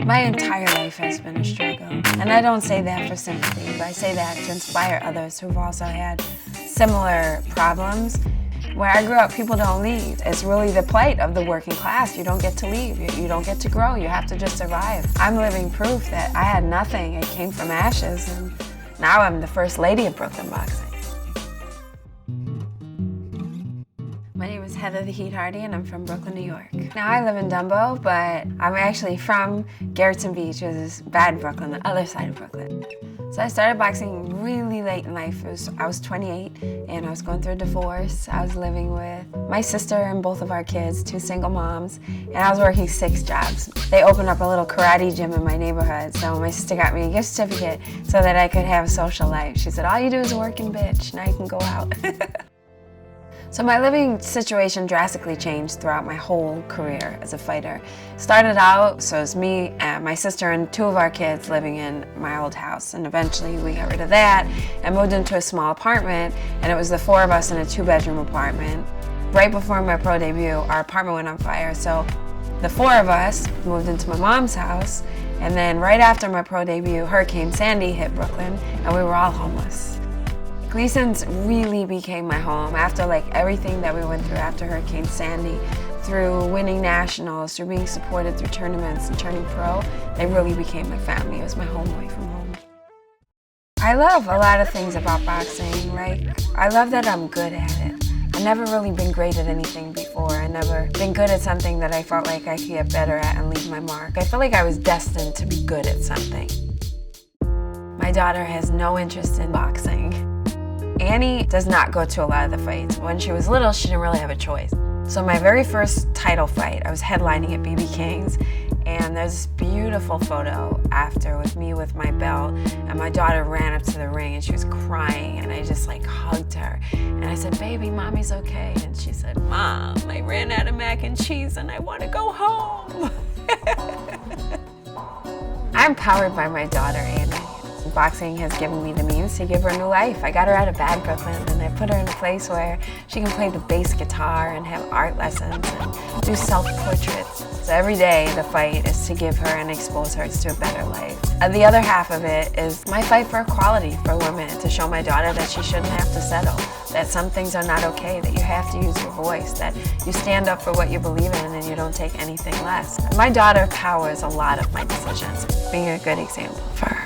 My entire life has been a struggle. And I don't say that for sympathy, but I say that to inspire others who've also had similar problems. Where I grew up, people don't leave. It's really the plight of the working class. You don't get to leave. You don't get to grow. You have to just survive. I'm living proof that I had nothing. It came from ashes, and now I'm the first lady of Brooklyn boxing. My name is Heather the Heat Hardy, and I'm from Brooklyn, New York. Now I live in Dumbo, but I'm actually from Garrettson Beach, which is bad Brooklyn, the other side of Brooklyn. So I started boxing really late in life. I was 28, and I was going through a divorce. I was living with my sister and both of our kids, 2 single moms, and I was working 6 jobs. They opened up a little karate gym in my neighborhood, so my sister got me a gift certificate so that I could have a social life. She said, all you do is work and bitch, now you can go out. So my living situation drastically changed throughout my whole career as a fighter. Started out, so it was me, and my sister, and 2 of our kids living in my old house. And eventually we got rid of that and moved into a small apartment, and it was the 4 of us in a 2-bedroom apartment. Right before my pro debut, our apartment went on fire, so the 4 of us moved into my mom's house, and then right after my pro debut, Hurricane Sandy hit Brooklyn, and we were all homeless. Gleason's really became my home after everything that we went through after Hurricane Sandy, through winning nationals, through being supported through tournaments and turning pro. They really became my family. It was my home away from home. I love a lot of things about boxing, right? I love that I'm good at it. I've never really been great at anything before. I've never been good at something that I felt like I could get better at and leave my mark. I feel like I was destined to be good at something. My daughter has no interest in boxing. Annie does not go to a lot of the fights. When she was little, she didn't really have a choice. So my very first title fight, I was headlining at BB King's, and there's this beautiful photo after with me with my belt, and my daughter ran up to the ring and she was crying, and I just hugged her. And I said, baby, mommy's okay. And she said, Mom, I ran out of mac and cheese and I want to go home. I'm powered by my daughter, Annie. Boxing has given me the means to give her a new life. I got her out of bad Brooklyn, and I put her in a place where she can play the bass guitar and have art lessons and do self-portraits. So every day the fight is to give her and expose her to a better life. The other half of it is my fight for equality for women, to show my daughter that she shouldn't have to settle, that some things are not okay, that you have to use your voice, that you stand up for what you believe in and you don't take anything less. My daughter powers a lot of my decisions, being a good example for her.